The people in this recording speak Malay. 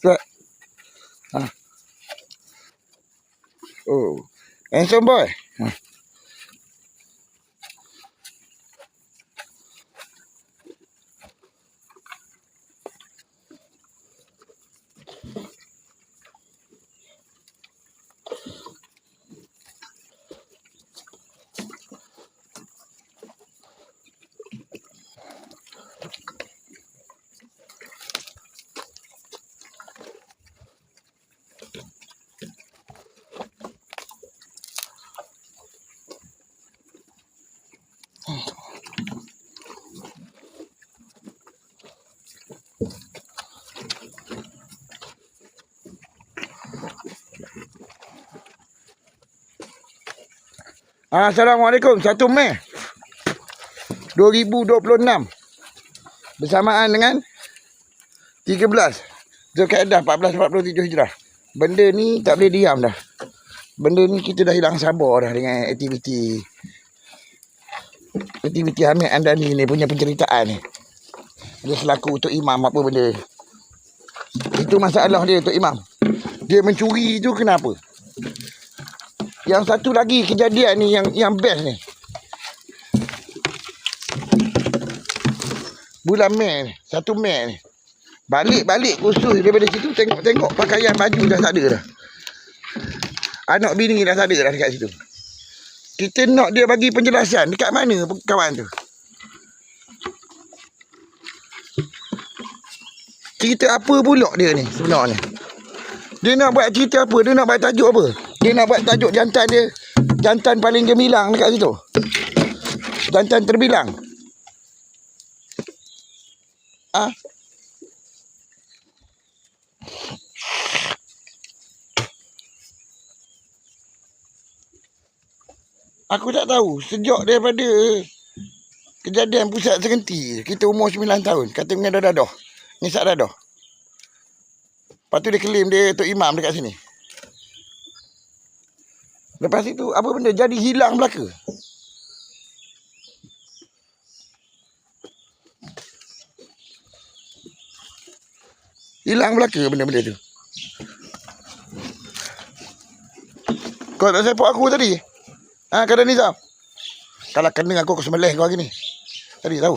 Set. Ha. Oh. Handsome boy. Ha. Assalamualaikum. 1 Mei 2026. Bersamaan dengan 13 Zulkaidah 1447 Hijrah. Benda ni tak boleh diam dah. Benda ni kita dah hilang sabar dah dengan aktiviti Hamid Andani ni punya penceritaan ni. Dia selaku Tok Imam apa benda. Itu masalah dia Tok Imam. Dia mencuri tu kenapa? Yang satu lagi kejadian ni yang best ni. Bulan Mei ni, 1 Mei ni. Balik khusus daripada situ tengok pakaian baju dah tak ada dah. Anak bini dah tak ada dah dekat situ. Kita nak dia bagi penjelasan dekat mana kawan tu. Cerita apa pula dia ni sebenarnya? Dia nak buat cerita apa? Dia nak buat tajuk apa? Dia nak buat tajuk jantan dia, jantan paling gemilang dekat situ. Jantan terbilang. Ah. Aku tak tahu. Sejak daripada kejadian pusat serenti, kita umur 9 tahun. Kata dengan dadah. Ngisak dadah. Lepas tu dia claim dia Tok Imam dekat sini. Lepas itu apa benda jadi hilang belaka. Hilang belaka benda-benda tu. Kau tak support aku tadi? Kadang Nizam. Kalau kena aku sembelih kau hari ni. Tadi tahu.